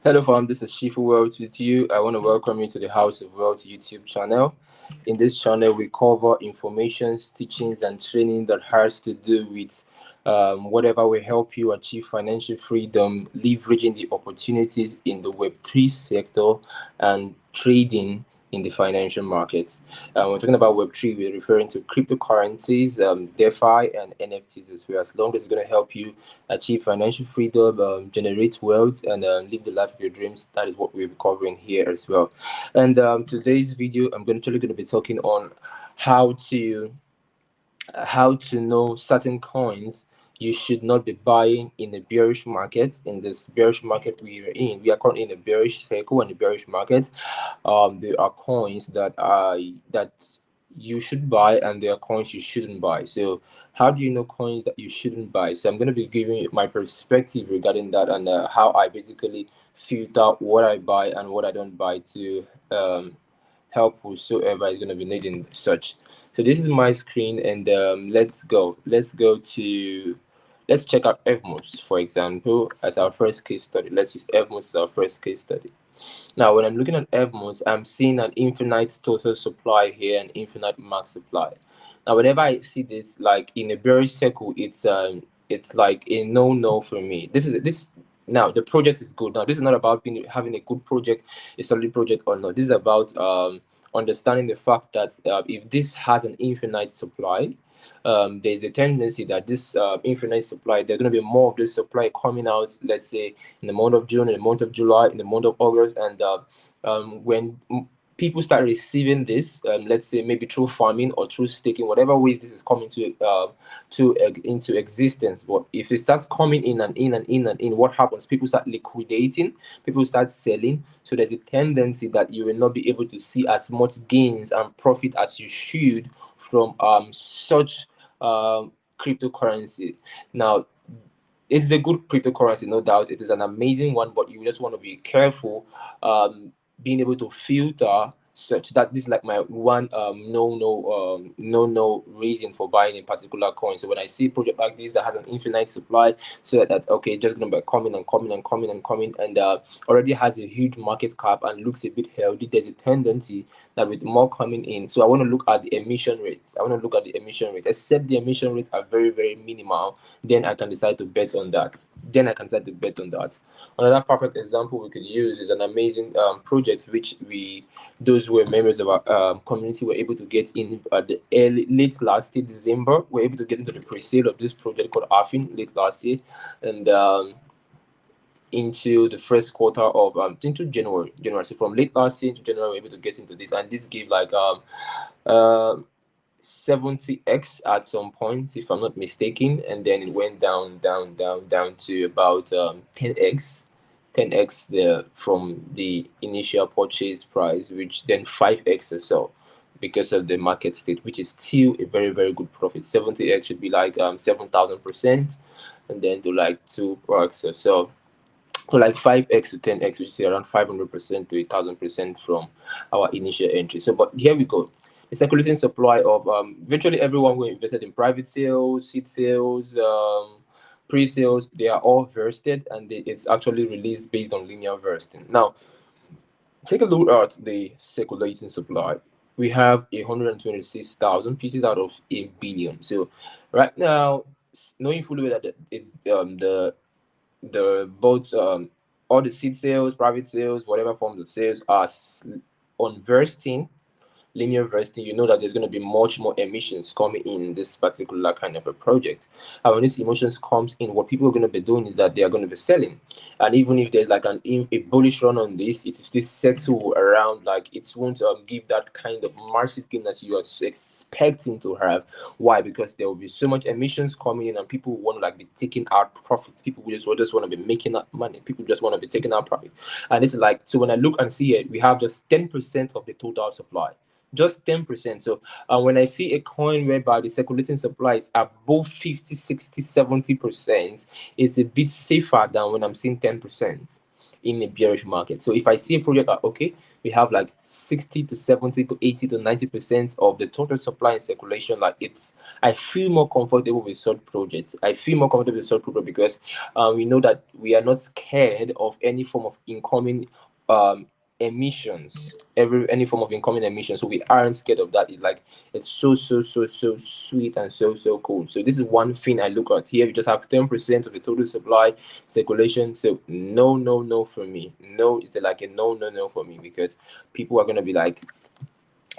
Hello, fam. This is Shifu Wealth with you. I want to welcome you to the House of Wealth YouTube channel. In this channel, we cover information, teachings, and training that has to do with whatever will help you achieve financial freedom, leveraging the opportunities in the Web3 sector, and trading in the financial markets. We're talking about Web3, we're referring to cryptocurrencies, DeFi, and NFTs as well. As long as it's going to help you achieve financial freedom, generate wealth, and live the life of your dreams, that is what we'll be covering here as well. And today's video, I'm going to be talking on how to know certain coins you should not be buying in the bearish market. In this bearish market we are currently in a bearish cycle and the bearish market. There are coins that you should buy, and there are coins you shouldn't buy. So how do you know coins that you shouldn't buy? So I'm going to be giving you my perspective regarding that, and how I basically filter what I buy and what I don't buy to help whosoever is going to be needing such. So this is my screen, and let's check out Evmos, for example, as our first case study. Let's use Evmos as our first case study. Now, when I'm looking at Evmos, I'm seeing an infinite total supply here and infinite max supply. Now, whenever I see this, like in a bearish cycle, it's like a no for me. This now the project is good. Now, this is not about having a good project, a solid project or not. This is about understanding the fact that if this has an infinite supply, there's a tendency that this infinite supply, there's going to be more of this supply coming out, let's say in the month of June, in the month of July, in the month of August, and when people start receiving this, let's say maybe through farming or through staking, whatever ways this is coming into existence. But if it starts coming in and in and in and in, what happens? People start liquidating, people start selling. So there's a tendency that you will not be able to see as much gains and profit as you should from such cryptocurrency. Now, it's a good cryptocurrency, no doubt. It is an amazing one, but you just want to be careful, being able to filter such that this is like my one no reason for buying a particular coin. So when I see a project like this that has an infinite supply, so that okay, just gonna be coming and coming and coming and coming, and already has a huge market cap and looks a bit healthy, there's a tendency that with more coming in. So I want to look at the emission rates. Except the emission rates are very, very minimal, then I can decide to bet on that. Another perfect example we could use is an amazing project which those who were members of our community were able to get in at the late last year, December. We're able to get into the pre-sale of this project called Afin late last year, and into the first quarter of into January. So from late last year to January, we're able to get into this, and this gave like 70x at some point, if I'm not mistaken, and then it went down to about 10x there from the initial purchase price, which then 5x or so because of the market state, which is still a very, very good profit. 70x should be like 7,000%, and then to like 2x or so. So like 5x to 10x, which is around 500% to 1,000% from our initial entry. So, but here we go. The circulating supply of virtually everyone who invested in private sales, seed sales, pre-sales, they are all vested, and it's actually released based on linear vesting. Now, take a look at the circulating supply. We have 126,000 pieces out of 8 billion. So right now, knowing fully well that it's the both all the seed sales, private sales, whatever forms of sales are on vesting, linear vesting, you know that there's going to be much more emissions coming in this particular kind of a project. And when these emissions comes in, what people are going to be doing is that they are going to be selling. And even if there's like a bullish run on this, it is still settle around, like it won't give that kind of massive gain as you are expecting to have. Why? Because there will be so much emissions coming in, and people want to like be taking out profits. People just want to be making up money. People just want to be taking out profit. And it's like, so when I look and see it, we have just 10% of the total supply. Just 10%. So when I see a coin whereby the circulating supply is above 50, 60, 70%, it's a bit safer than when I'm seeing 10%. in a bearish market. So if I see a project that, okay, we have like 60 to 70 to 80 to 90% of the total supply in circulation, like I feel more comfortable with such projects. I feel more comfortable with such projects because we know that we are not scared of any form of incoming emissions, any form of incoming emissions. So we aren't scared of that. It's like, it's so sweet and so cool. So this is one thing I look at here. We just have 10% of the total supply circulation. So no for me. No, it's like a no for me, because people are gonna be like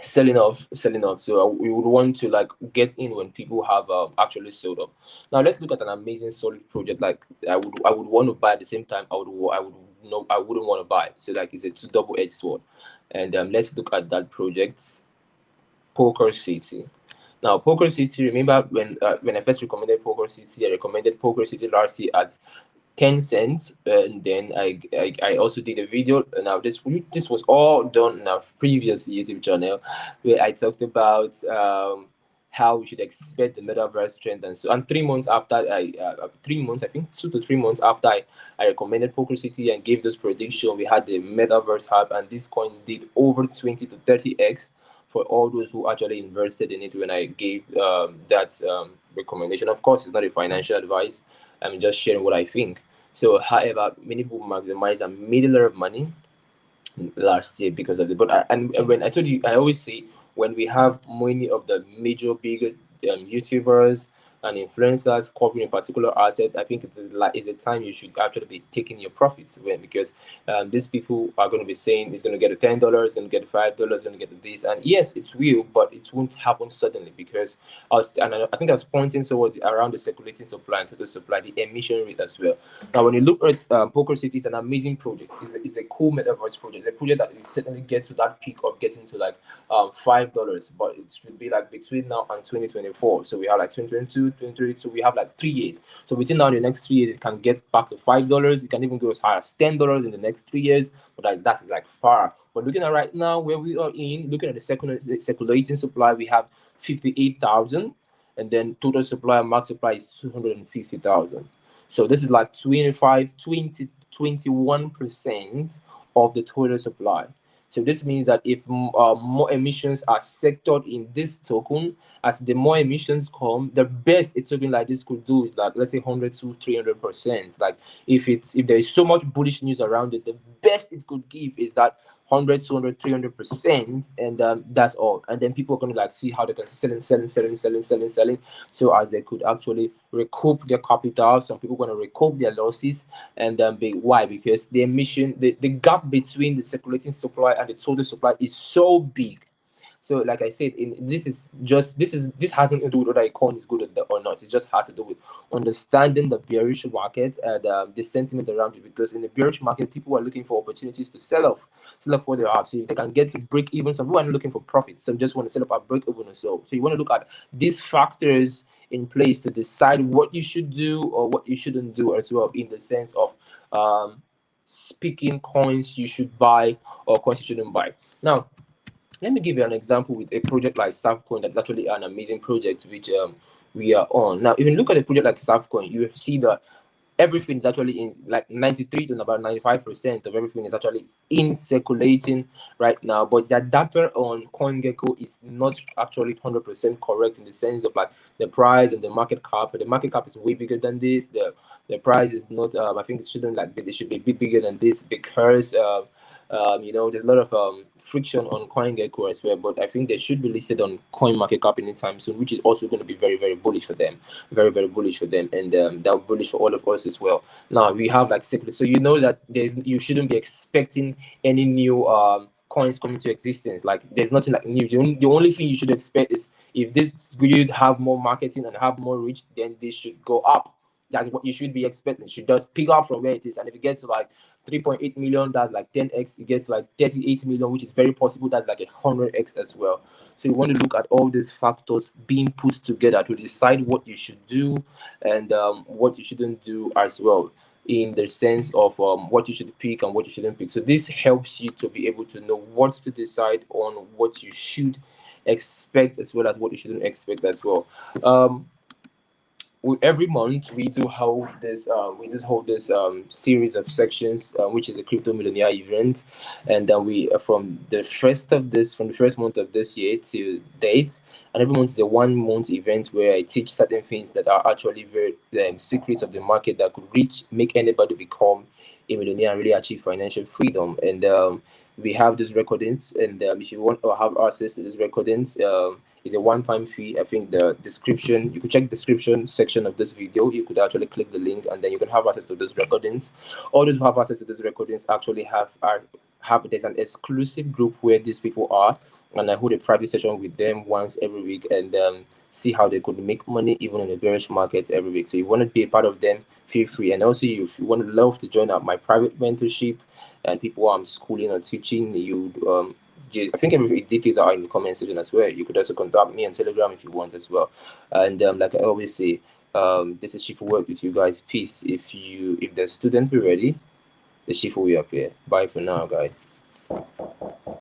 selling off. So we would want to like get in when people have actually sold off. Now let's look at an amazing solid project. Like I would want to buy at the same time. I would no, I wouldn't want to buy. So like it's a two double-edged sword. And let's look at that project, Poker City. Now, Poker City, remember when I first recommended Poker City, I recommended Poker City last year at 10 cents, and then I also did a video. Now this was all done in our previous YouTube channel, where I talked about how we should expect the metaverse trend. And 3 months after 3 months, I think 2 to 3 months after I recommended Poker City and gave this prediction, we had the metaverse hype, and this coin did over 20 to 30x for all those who actually invested in it when I gave that recommendation. Of course, it's not a financial advice. I'm just sharing what I think. So, however, many people maximize and made a lot of money last year because of it. But and when I told you, I always say, when we have many of the major bigger YouTubers and influencers covering a particular asset, I think it's a time you should actually be taking your profits when, because these people are going to be saying it's going to get a $10, going to get $5, going to get this, and yes, it will, but it won't happen suddenly, because I think I was pointing towards around the circulating supply and total supply, the emission rate as well. Now, when you look at Poker City, it's an amazing project. It's a cool metaverse project. It's a project that will certainly get to that peak of getting to like $5, but it should be like between now and 2024. So we have like 2022, 2023. So we have like 3 years. So between now and the next 3 years, it can get back to $5. It can even go as high as $10 in the next 3 years. But like, that is like far. But looking at right now where we are looking at the circulating supply, we have 58,000, and then total supply and max supply is 250,000. So this is like 21% of the total supply. So this means that if more emissions are sectored in this token, as the more emissions come, the best a token like this could do is like, let's say 100 to 300%. Like if there is so much bullish news around it, the best it could give is that 100, 200, 300%, and that's all. And then people are going to like see how they can selling, so as they could actually recoup their capital. Some people are going to recoup their losses, and why? Because the gap between the circulating supply and the total supply is so big. So, like I said, this hasn't to do with whether a coin is good or not. It just has to do with understanding the bearish market and the sentiment around it. Because in the bearish market, people are looking for opportunities to sell off what they have. So if they can get to break even, some people are not looking for profits. Some just want to sell up at break even or so. So you want to look at these factors in place to decide what you should do or what you shouldn't do as well, in the sense of speaking coins you should buy or coins you shouldn't buy. Now, let me give you an example with a project like Safcoin. That's actually an amazing project which we are on. Now, if you look at a project like Safcoin, you see that everything is actually in like 93 to about 95% of everything is actually in circulating right now. But the data on CoinGecko is not actually 100% correct, in the sense of like the price and the market cap. The market cap is way bigger than this. The price is not. I think it shouldn't like it should be a bit bigger than this, because there's a lot of friction on CoinGecko as well, but I think they should be listed on CoinMarketCap anytime soon, which is also going to be very, very bullish for them, very, very bullish for them, and that bullish for all of us as well. Now we have like so you know that you shouldn't be expecting any new coins coming to existence. Like there's nothing like new. The only thing you should expect is if this could have more marketing and have more reach, then this should go up. That's what you should be expecting. It should just pick up from where it is. And if it gets to like 3.8 million, that's like 10x. It gets to like 38 million, which is very possible. That's like 100x as well. So you want to look at all these factors being put together to decide what you should do and what you shouldn't do as well, in the sense of what you should pick and what you shouldn't pick. So this helps you to be able to know what to decide on, what you should expect as well as what you shouldn't expect as well. every month we do hold this series of sections, which is a crypto millionaire event. And then we from the first month of this year to date, and every month is a 1 month event where I teach certain things that are actually very secrets of the market that could make anybody become a millionaire and really achieve financial freedom. And we have these recordings, and if you want to have access to these recordings, it's a one-time fee. I think the description, you could check the description section of this video. You could actually click the link, and then you can have access to those recordings. All those who have access to those recordings actually have there's an exclusive group where these people are, and I hold a private session with them once every week, and see how they could make money even in a bearish market every week. So you want to be a part of them, feel free. And also, if you want to love to join up my private mentorship and people I'm schooling or teaching, I think every details are in the comment section as well. You could also contact me on Telegram if you want as well. And like I always say, this is Shifu work with you guys. Peace. If the student be ready, the Shifu will appear. Bye for now, guys.